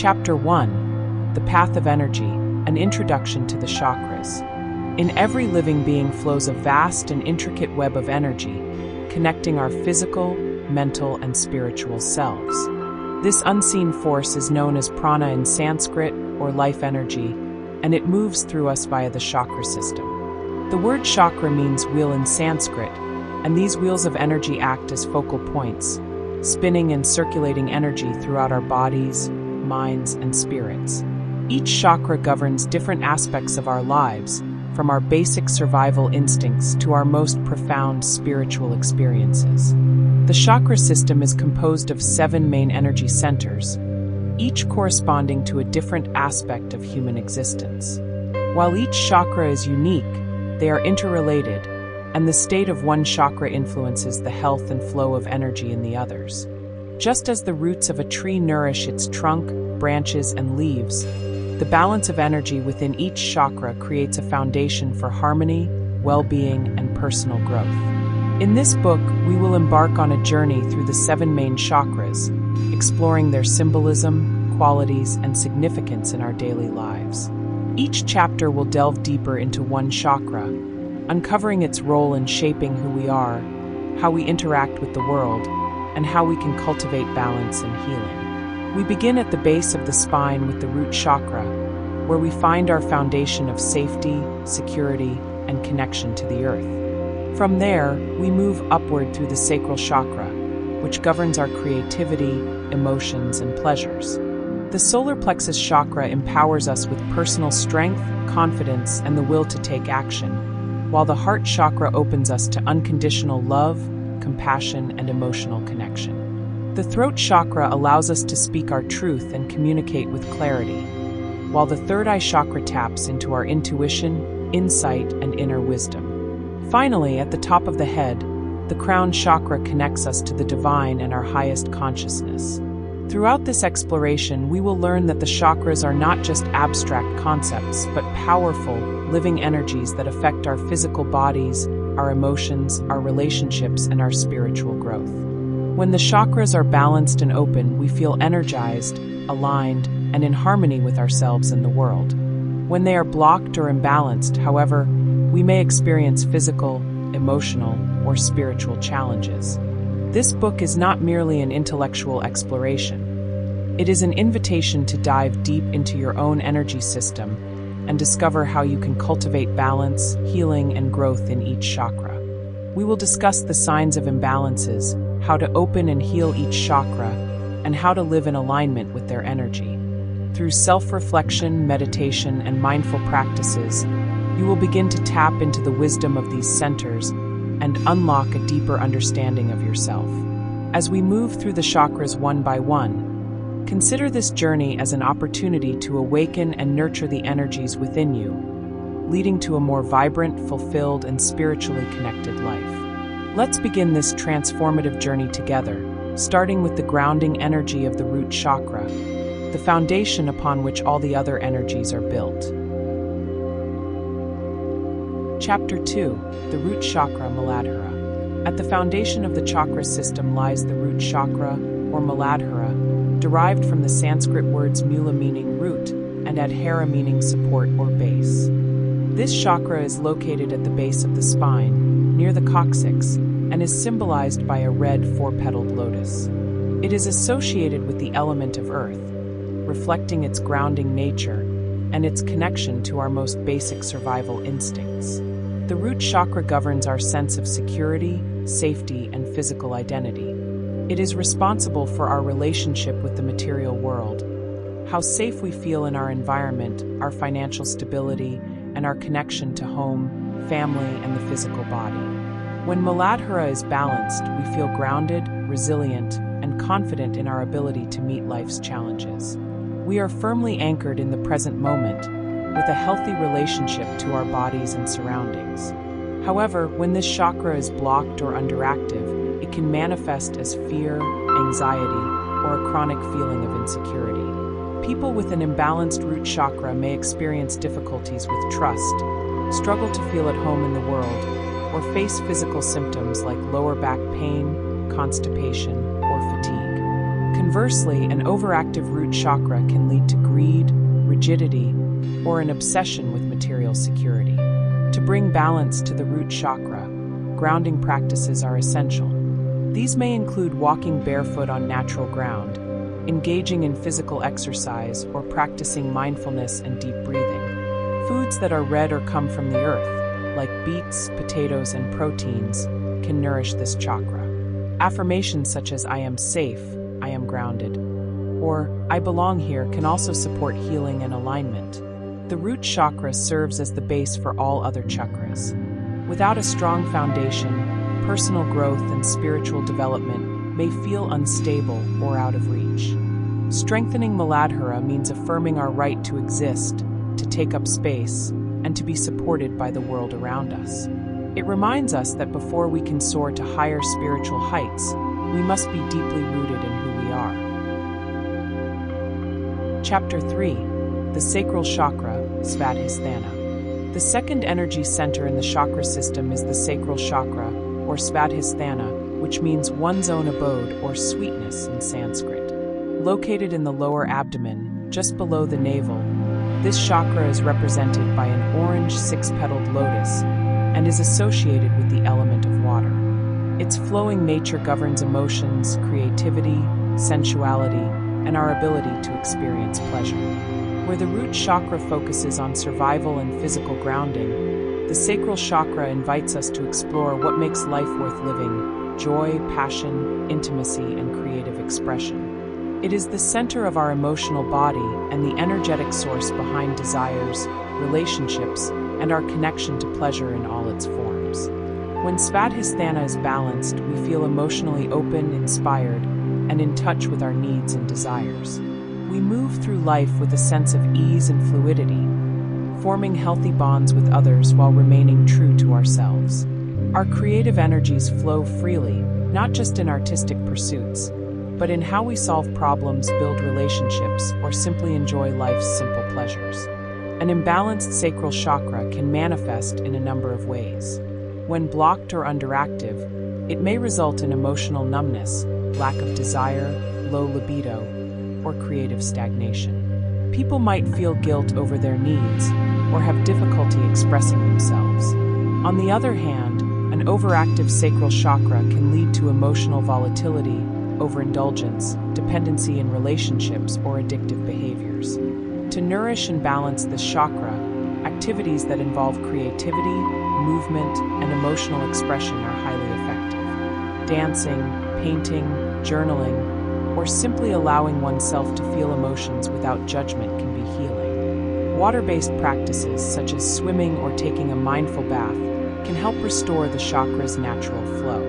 Chapter 1: The Path of Energy, an Introduction to the Chakras. In every living being flows a vast and intricate web of energy, connecting our physical, mental, and spiritual selves. This unseen force is known as prana in Sanskrit, or life energy, and it moves through us via the chakra system. The word chakra means wheel in Sanskrit, and these wheels of energy act as focal points, spinning and circulating energy throughout our bodies, minds, and spirits. Each chakra governs different aspects of our lives, from our basic survival instincts to our most profound spiritual experiences. The chakra system is composed of 7 main energy centers, each corresponding to a different aspect of human existence. While each chakra is unique, they are interrelated, and the state of one chakra influences the health and flow of energy in the others. Just as the roots of a tree nourish its trunk, branches, and leaves, the balance of energy within each chakra creates a foundation for harmony, well-being, and personal growth. In this book, we will embark on a journey through the 7 main chakras, exploring their symbolism, qualities, and significance in our daily lives. Each chapter will delve deeper into one chakra, uncovering its role in shaping who we are, how we interact with the world, and how we can cultivate balance and healing. We begin at the base of the spine with the Root Chakra, where we find our foundation of safety, security, and connection to the earth. From there, we move upward through the Sacral Chakra, which governs our creativity, emotions, and pleasures. The Solar Plexus Chakra empowers us with personal strength, confidence, and the will to take action, while the Heart Chakra opens us to unconditional love, compassion, and emotional connection. The Throat Chakra allows us to speak our truth and communicate with clarity, while the Third Eye Chakra taps into our intuition, insight, and inner wisdom. Finally, at the top of the head, the Crown Chakra connects us to the divine and our highest consciousness. Throughout this exploration, we will learn that the chakras are not just abstract concepts, but powerful, living energies that affect our physical bodies, our emotions, our relationships, and our spiritual growth. When the chakras are balanced and open, we feel energized, aligned, and in harmony with ourselves and the world. When they are blocked or imbalanced, however, we may experience physical, emotional, or spiritual challenges. This book is not merely an intellectual exploration. It is an invitation to dive deep into your own energy system and discover how you can cultivate balance, healing, and growth in each chakra. We will discuss the signs of imbalances, how to open and heal each chakra, and how to live in alignment with their energy. Through self-reflection, meditation, and mindful practices, you will begin to tap into the wisdom of these centers and unlock a deeper understanding of yourself. As we move through the chakras one by one, consider this journey as an opportunity to awaken and nurture the energies within you, leading to a more vibrant, fulfilled, and spiritually connected life. Let's begin this transformative journey together, starting with the grounding energy of the Root Chakra, the foundation upon which all the other energies are built. Chapter 2: The Root Chakra, Muladhara. At the foundation of the chakra system lies the Root Chakra, or Muladhara, derived from the Sanskrit words mula meaning root and adhara meaning support or base. This chakra is located at the base of the spine, near the coccyx, and is symbolized by a red 4-petaled lotus. It is associated with the element of earth, reflecting its grounding nature and its connection to our most basic survival instincts. The Root Chakra governs our sense of security, safety, and physical identity. It is responsible for our relationship with the material world, how safe we feel in our environment, our financial stability, and our connection to home, family, and the physical body. When Muladhara is balanced, we feel grounded, resilient, and confident in our ability to meet life's challenges. We are firmly anchored in the present moment, with a healthy relationship to our bodies and surroundings. However, when this chakra is blocked or underactive, it can manifest as fear, anxiety, or a chronic feeling of insecurity. People with an imbalanced root chakra may experience difficulties with trust, struggle to feel at home in the world, or face physical symptoms like lower back pain, constipation, or fatigue. Conversely, an overactive root chakra can lead to greed, rigidity, or an obsession with material security. To bring balance to the root chakra, grounding practices are essential. These may include walking barefoot on natural ground, engaging in physical exercise, or practicing mindfulness and deep breathing. Foods that are red or come from the earth, like beets, potatoes, and proteins, can nourish this chakra. Affirmations such as "I am safe," "I am grounded," or "I belong here" can also support healing and alignment. The root chakra serves as the base for all other chakras. Without a strong foundation, personal growth and spiritual development may feel unstable or out of reach. Strengthening Muladhara means affirming our right to exist, to take up space, and to be supported by the world around us. It reminds us that before we can soar to higher spiritual heights, we must be deeply rooted in who we are. Chapter 3. The Sacral Chakra, Svadhisthana. The second energy center in the chakra system is the Sacral Chakra, or Svadhisthana, which means one's own abode or sweetness in Sanskrit. Located in the lower abdomen, just below the navel, this chakra is represented by an orange six-petaled lotus and is associated with the element of water. Its flowing nature governs emotions, creativity, sensuality, and our ability to experience pleasure. Where the root chakra focuses on survival and physical grounding, the sacral chakra invites us to explore what makes life worth living: joy, passion, intimacy, and creative expression. It is the center of our emotional body and the energetic source behind desires, relationships, and our connection to pleasure in all its forms. When Svadhisthana is balanced, we feel emotionally open, inspired, and in touch with our needs and desires. We move through life with a sense of ease and fluidity, forming healthy bonds with others while remaining true to ourselves. Our creative energies flow freely, not just in artistic pursuits, but in how we solve problems, build relationships, or simply enjoy life's simple pleasures. An imbalanced sacral chakra can manifest in a number of ways. When blocked or underactive, it may result in emotional numbness, lack of desire, low libido, or creative stagnation. People might feel guilt over their needs or have difficulty expressing themselves. On the other hand, an overactive sacral chakra can lead to emotional volatility, overindulgence, dependency in relationships, or addictive behaviors. To nourish and balance this chakra, activities that involve creativity, movement, and emotional expression are highly effective. Dancing, painting, journaling, or simply allowing oneself to feel emotions without judgment can be healing. Water-based practices such as swimming or taking a mindful bath can help restore the chakra's natural flow.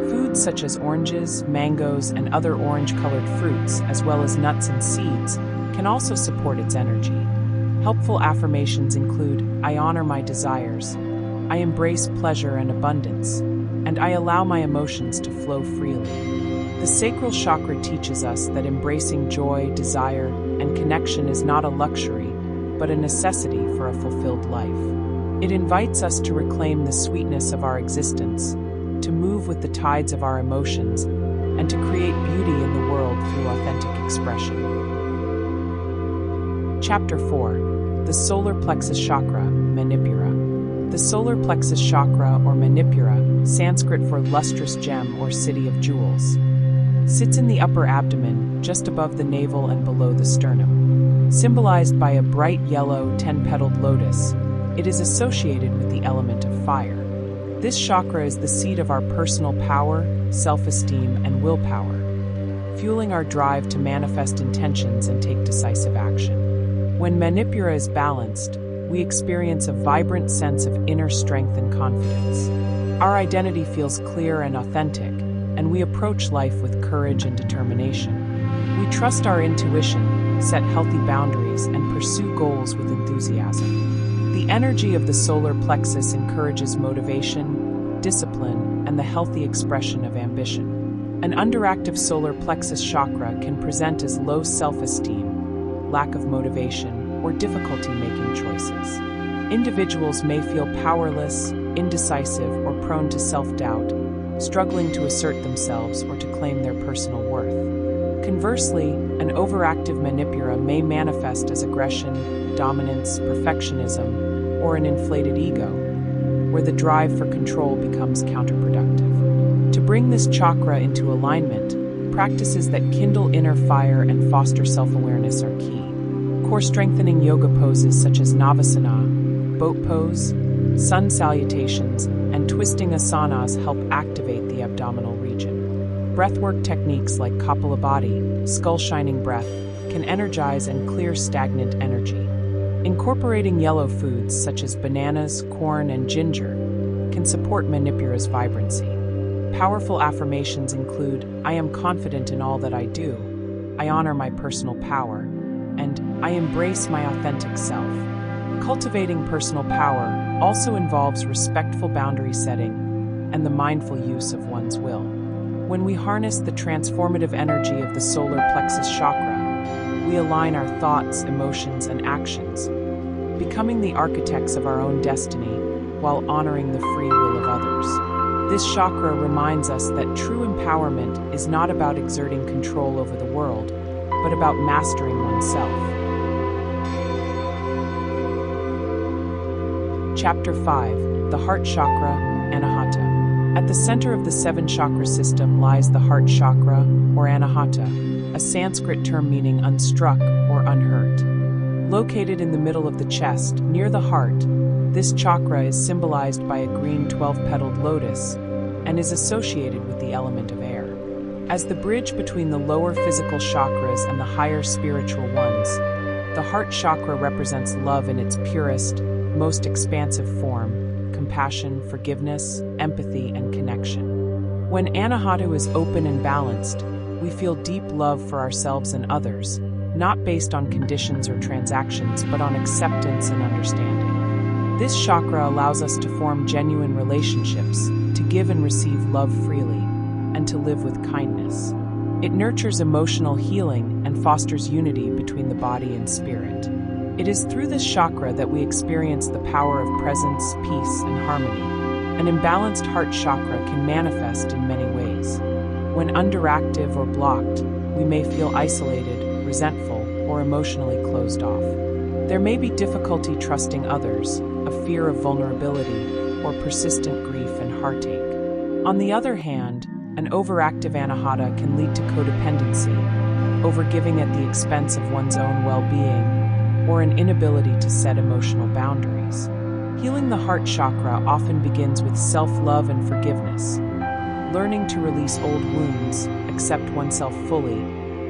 Foods such as oranges, mangoes, and other orange-colored fruits, as well as nuts and seeds, can also support its energy. Helpful affirmations include, "I honor my desires," "I embrace pleasure and abundance," and "I allow my emotions to flow freely." The sacral chakra teaches us that embracing joy, desire, and connection is not a luxury, but a necessity for a fulfilled life. It invites us to reclaim the sweetness of our existence, to move with the tides of our emotions, and to create beauty in the world through authentic expression. Chapter 4. The Solar Plexus Chakra, Manipura. The Solar Plexus Chakra, or Manipura, Sanskrit for lustrous gem or city of jewels, sits in the upper abdomen, just above the navel and below the sternum. Symbolized by a bright yellow 10-petaled lotus, it is associated with the element of fire. This chakra is the seat of our personal power, self-esteem, and willpower, fueling our drive to manifest intentions and take decisive action. When Manipura is balanced, we experience a vibrant sense of inner strength and confidence. Our identity feels clear and authentic, and we approach life with courage and determination. We trust our intuition, set healthy boundaries, and pursue goals with enthusiasm. The energy of the solar plexus encourages motivation, discipline, and the healthy expression of ambition. An underactive solar plexus chakra can present as low self-esteem, lack of motivation, or difficulty making choices. Individuals may feel powerless, indecisive, or prone to self-doubt, struggling to assert themselves or to claim their personal worth. Conversely, an overactive Manipura may manifest as aggression, dominance, perfectionism, or an inflated ego, where the drive for control becomes counterproductive. To bring this chakra into alignment, practices that kindle inner fire and foster self-awareness are key. Core strengthening yoga poses such as Navasana, boat pose, sun salutations, and twisting asanas help activate the abdominal region. Breathwork techniques like Kapalabhati, skull-shining breath, can energize and clear stagnant energy. Incorporating yellow foods such as bananas, corn, and ginger can support Manipura's vibrancy. Powerful affirmations include, "I am confident in all that I do," "I honor my personal power," and "I embrace my authentic self." Cultivating personal power also involves respectful boundary setting and the mindful use of one's will. When we harness the transformative energy of the solar plexus chakra, we align our thoughts, emotions, and actions, becoming the architects of our own destiny while honoring the free will of others. This chakra reminds us that true empowerment is not about exerting control over the world, but about mastering oneself. Chapter 5. The Heart Chakra, Anahata. At the center of the seven chakra system lies the heart chakra, or Anahata, a Sanskrit term meaning unstruck or unhurt. Located in the middle of the chest, near the heart, this chakra is symbolized by a green 12-petaled lotus and is associated with the element of air. As the bridge between the lower physical chakras and the higher spiritual ones, the heart chakra represents love in its purest, most expansive form, compassion, forgiveness, empathy, and connection. When Anahata is open and balanced, we feel deep love for ourselves and others, not based on conditions or transactions, but on acceptance and understanding. This chakra allows us to form genuine relationships, to give and receive love freely, and to live with kindness. It nurtures emotional healing and fosters unity between the body and spirit. It is through this chakra that we experience the power of presence, peace, and harmony. An imbalanced heart chakra can manifest in many ways. When underactive or blocked, we may feel isolated, resentful, or emotionally closed off. There may be difficulty trusting others, a fear of vulnerability, or persistent grief and heartache. On the other hand, an overactive Anahata can lead to codependency, overgiving at the expense of one's own well-being, or an inability to set emotional boundaries. Healing the heart chakra often begins with self-love and forgiveness, learning to release old wounds, accept oneself fully,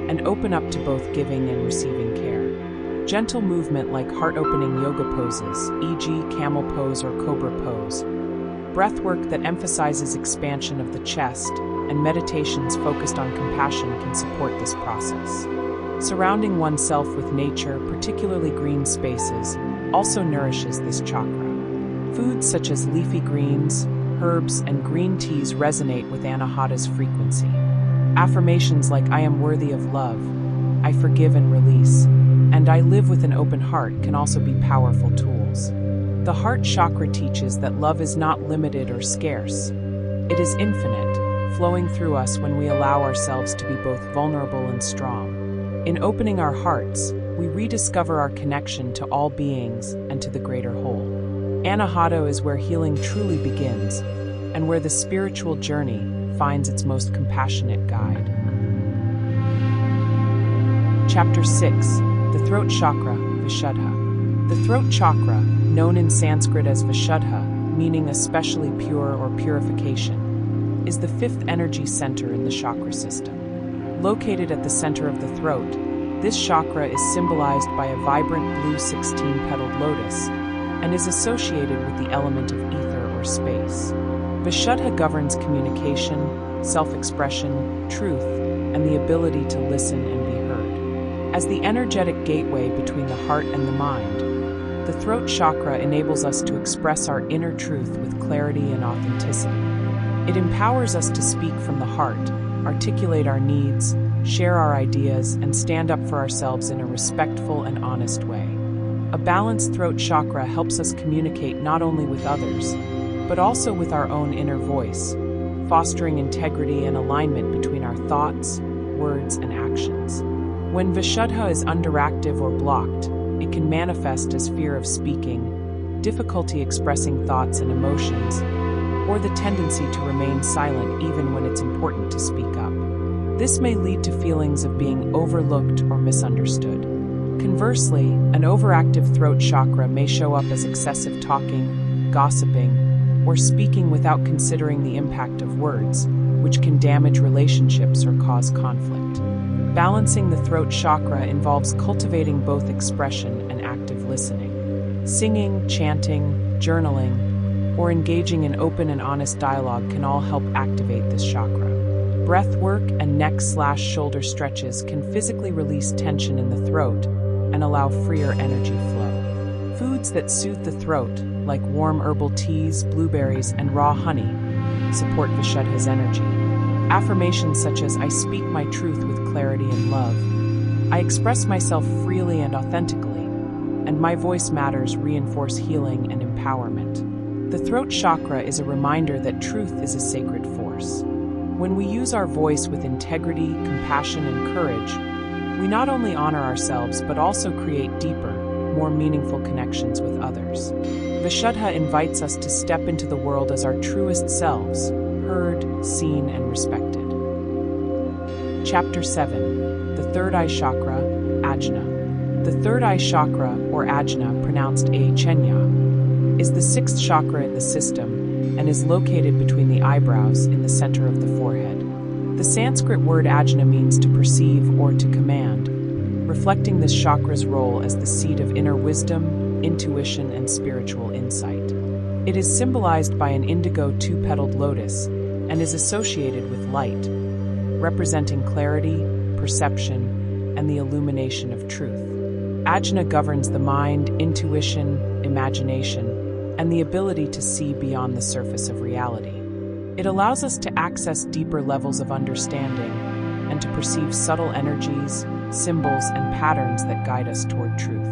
and open up to both giving and receiving care. Gentle movement like heart-opening yoga poses, e.g. camel pose or cobra pose, breathwork that emphasizes expansion of the chest, and meditations focused on compassion can support this process. Surrounding oneself with nature, particularly green spaces, also nourishes this chakra. Foods such as leafy greens, herbs, and green teas resonate with Anahata's frequency. Affirmations like "I am worthy of love," "I forgive and release," and "I live with an open heart" can also be powerful tools. The heart chakra teaches that love is not limited or scarce. It is infinite, flowing through us when we allow ourselves to be both vulnerable and strong. In opening our hearts, we rediscover our connection to all beings and to the greater whole. Anahata is where healing truly begins, and where the spiritual journey finds its most compassionate guide. Chapter 6. The Throat Chakra, Vishuddha. The throat chakra, known in Sanskrit as Vishuddha, meaning especially pure or purification, is the fifth energy center in the chakra system. Located at the center of the throat, this chakra is symbolized by a vibrant blue 16-petaled lotus and is associated with the element of ether or space. Vishuddha governs communication, self-expression, truth, and the ability to listen and be heard. As the energetic gateway between the heart and the mind, the throat chakra enables us to express our inner truth with clarity and authenticity. It empowers us to speak from the heart, articulate our needs, share our ideas, and stand up for ourselves in a respectful and honest way. A balanced throat chakra helps us communicate not only with others, but also with our own inner voice, fostering integrity and alignment between our thoughts, words and actions. When Vishuddha is underactive or blocked, it can manifest as fear of speaking, difficulty expressing thoughts and emotions, or the tendency to remain silent even when it's important to speak up. This may lead to feelings of being overlooked or misunderstood. Conversely, an overactive throat chakra may show up as excessive talking, gossiping, or speaking without considering the impact of words, which can damage relationships or cause conflict. Balancing the throat chakra involves cultivating both expression and active listening. Singing, chanting, journaling, or engaging in open and honest dialogue can all help activate this chakra. Breath work and neck/shoulder stretches can physically release tension in the throat and allow freer energy flow. Foods that soothe the throat, like warm herbal teas, blueberries, and raw honey, support Vishuddha's energy. Affirmations such as "I speak my truth with clarity and love," "I express myself freely and authentically," and "My voice matters" reinforce healing and empowerment. The throat chakra is a reminder that truth is a sacred force. When we use our voice with integrity, compassion, and courage, we not only honor ourselves but also create deeper, more meaningful connections with others. Vishuddha invites us to step into the world as our truest selves, heard, seen, and respected. Chapter 7. The Third Eye Chakra, Ajna. The third eye chakra, or Ajna, pronounced A-Chenya, is the sixth chakra in the system and is located between the eyebrows in the center of the forehead. The Sanskrit word Ajna means to perceive or to command, reflecting this chakra's role as the seat of inner wisdom, intuition, and spiritual insight. It is symbolized by an indigo two-petaled lotus and is associated with light, representing clarity, perception, and the illumination of truth. Ajna governs the mind, intuition, imagination, and the ability to see beyond the surface of reality. It allows us to access deeper levels of understanding and to perceive subtle energies, symbols, and patterns that guide us toward truth.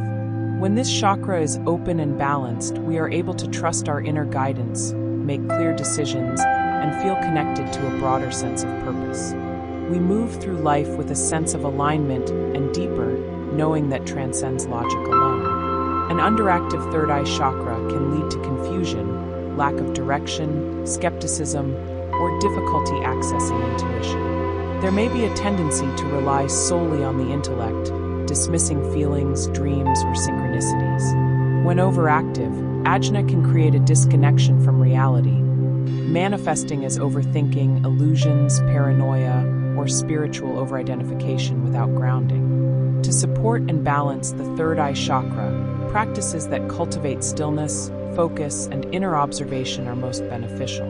When this chakra is open and balanced, we are able to trust our inner guidance, make clear decisions, and feel connected to a broader sense of purpose. We move through life with a sense of alignment and deeper knowing that transcends logic alone. An underactive third eye chakra can lead to confusion, lack of direction, skepticism, or difficulty accessing intuition. There may be a tendency to rely solely on the intellect, dismissing feelings, dreams, or synchronicities. When overactive, Ajna can create a disconnection from reality, manifesting as overthinking, illusions, paranoia, or spiritual overidentification without grounding. To support and balance the third eye chakra, practices that cultivate stillness, focus, and inner observation are most beneficial.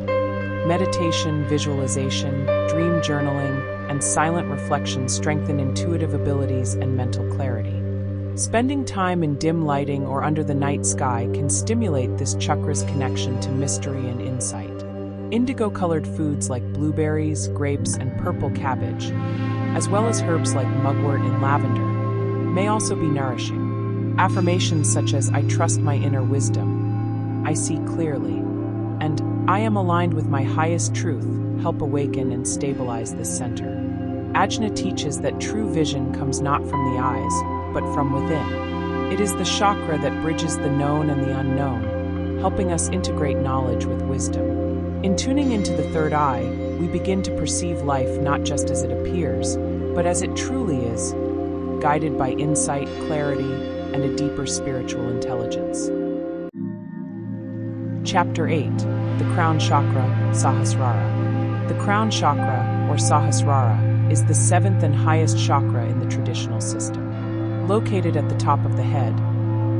Meditation, visualization, dream journaling, and silent reflection strengthen intuitive abilities and mental clarity. Spending time in dim lighting or under the night sky can stimulate this chakra's connection to mystery and insight. Indigo-colored foods like blueberries, grapes, and purple cabbage, as well as herbs like mugwort and lavender, may also be nourishing. Affirmations such as "I trust my inner wisdom," "I see clearly," and "I am aligned with my highest truth" help awaken and stabilize this center. Ajna teaches that true vision comes not from the eyes, but from within. It is the chakra that bridges the known and the unknown, helping us integrate knowledge with wisdom. In tuning into the third eye, we begin to perceive life not just as it appears, but as it truly is, guided by insight, clarity, and a deeper spiritual intelligence. Chapter 8. The Crown Chakra, Sahasrara. The Crown Chakra, or Sahasrara, is the seventh and highest chakra in the traditional system. Located at the top of the head,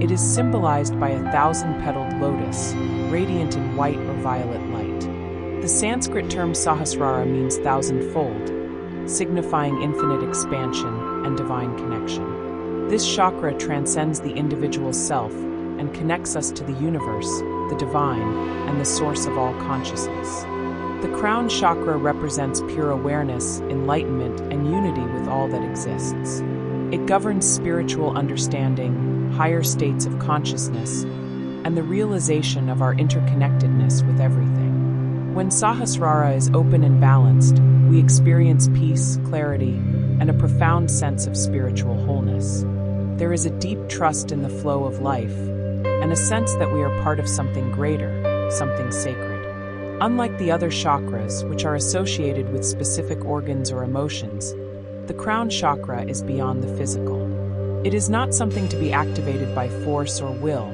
it is symbolized by a 1,000-petaled lotus, radiant in white or violet light. The Sanskrit term Sahasrara means thousandfold, signifying infinite expansion and divine connection. This chakra transcends the individual self and connects us to the universe, the divine, and the source of all consciousness. The crown chakra represents pure awareness, enlightenment, and unity with all that exists. It governs spiritual understanding, higher states of consciousness, and the realization of our interconnectedness with everything. When Sahasrara is open and balanced, we experience peace, clarity, and a profound sense of spiritual wholeness. There is a deep trust in the flow of life, and a sense that we are part of something greater, something sacred. Unlike the other chakras, which are associated with specific organs or emotions, the Crown Chakra is beyond the physical. It is not something to be activated by force or will,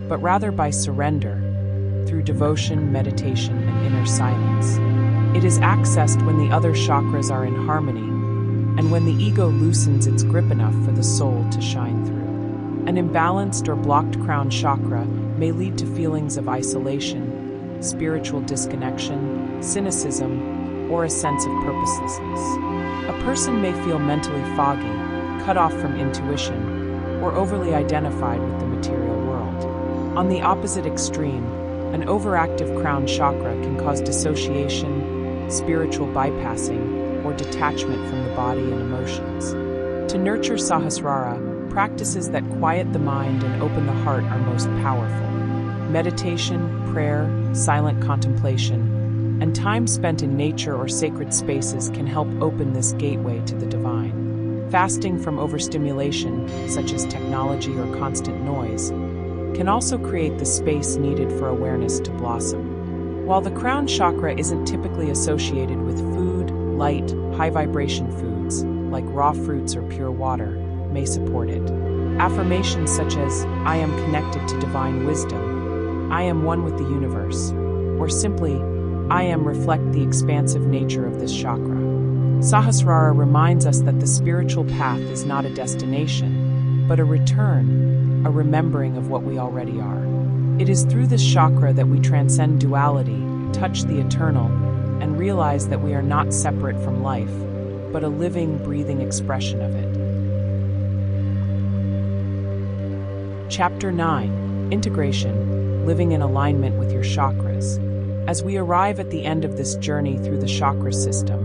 but rather by surrender, through devotion, meditation, and inner silence. It is accessed when the other chakras are in harmony, and when the ego loosens its grip enough for the soul to shine through. An imbalanced or blocked Crown Chakra may lead to feelings of isolation, spiritual disconnection, cynicism, or a sense of purposelessness. A person may feel mentally foggy, cut off from intuition, or overly identified with the material world. On the opposite extreme, an overactive Crown Chakra can cause dissociation, spiritual bypassing, or detachment from the body and emotions. To nurture Sahasrara, practices that quiet the mind and open the heart are most powerful. Meditation, prayer, silent contemplation, and time spent in nature or sacred spaces can help open this gateway to the divine. Fasting from overstimulation, such as technology or constant noise, can also create the space needed for awareness to blossom. While the Crown Chakra isn't typically associated with food, light, high-vibration foods, like raw fruits or pure water, may support it. Affirmations such as, "I am connected to divine wisdom," "I am one with the universe," or simply, "I am" reflect the expansive nature of this chakra. Sahasrara reminds us that the spiritual path is not a destination, but a return, a remembering of what we already are. It is through this chakra that we transcend duality, touch the eternal, and realize that we are not separate from life, but a living, breathing expression of it. Chapter 9: Integration, Living in Alignment with Your Chakras. As we arrive at the end of this journey through the chakra system,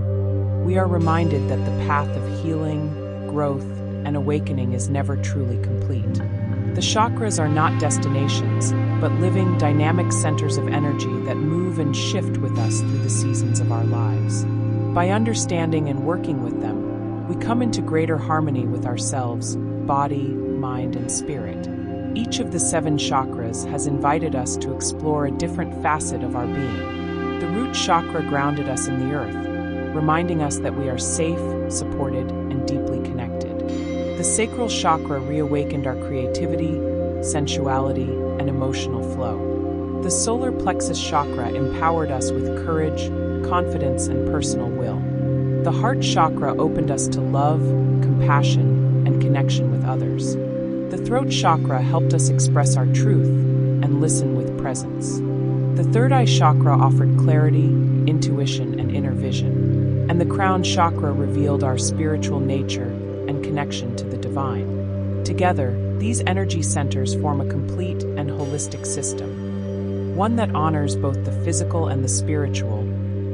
we are reminded that the path of healing, growth, and awakening is never truly complete. The chakras are not destinations, but living, dynamic centers of energy that move and shift with us through the seasons of our lives. By understanding and working with them, we come into greater harmony with ourselves, body, mind, and spirit. Each of the 7 chakras has invited us to explore a different facet of our being. The Root Chakra grounded us in the earth, reminding us that we are safe, supported, and deeply connected. The Sacral Chakra reawakened our creativity, sensuality, and emotional flow. The Solar Plexus Chakra empowered us with courage, confidence, and personal will. The Heart Chakra opened us to love, compassion, and connection with others. The Throat Chakra helped us express our truth and listen with presence. The Third Eye Chakra offered clarity, intuition, and inner vision. And the Crown Chakra revealed our spiritual nature and connection to the divine. Together, these energy centers form a complete and holistic system, one that honors both the physical and the spiritual,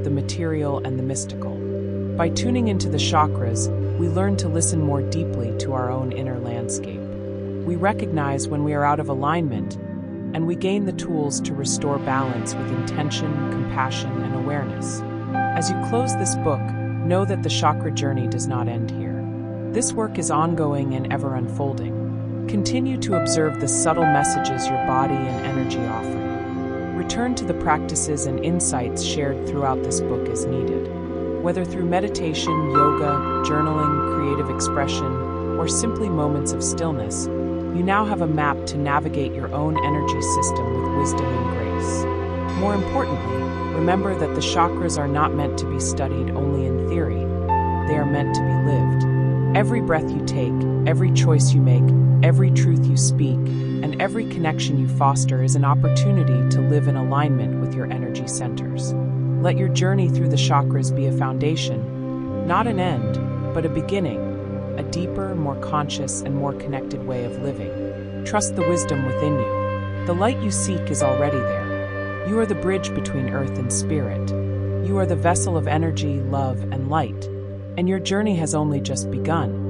the material and the mystical. By tuning into the chakras, we learn to listen more deeply to our own inner landscape. We recognize when we are out of alignment, and we gain the tools to restore balance with intention, compassion, and awareness. As you close this book, know that the chakra journey does not end here. This work is ongoing and ever unfolding. Continue to observe the subtle messages your body and energy offer you. Return to the practices and insights shared throughout this book as needed. Whether through meditation, yoga, journaling, creative expression, or simply moments of stillness, you now have a map to navigate your own energy system with wisdom and grace. More importantly, remember that the chakras are not meant to be studied only in theory. They are meant to be lived. Every breath you take, every choice you make, every truth you speak, and every connection you foster is an opportunity to live in alignment with your energy centers. Let your journey through the chakras be a foundation, not an end, but a beginning, a deeper, more conscious, and more connected way of living. Trust the wisdom within you. The light you seek is already there. You are the bridge between earth and spirit. You are the vessel of energy, love, and light. And your journey has only just begun.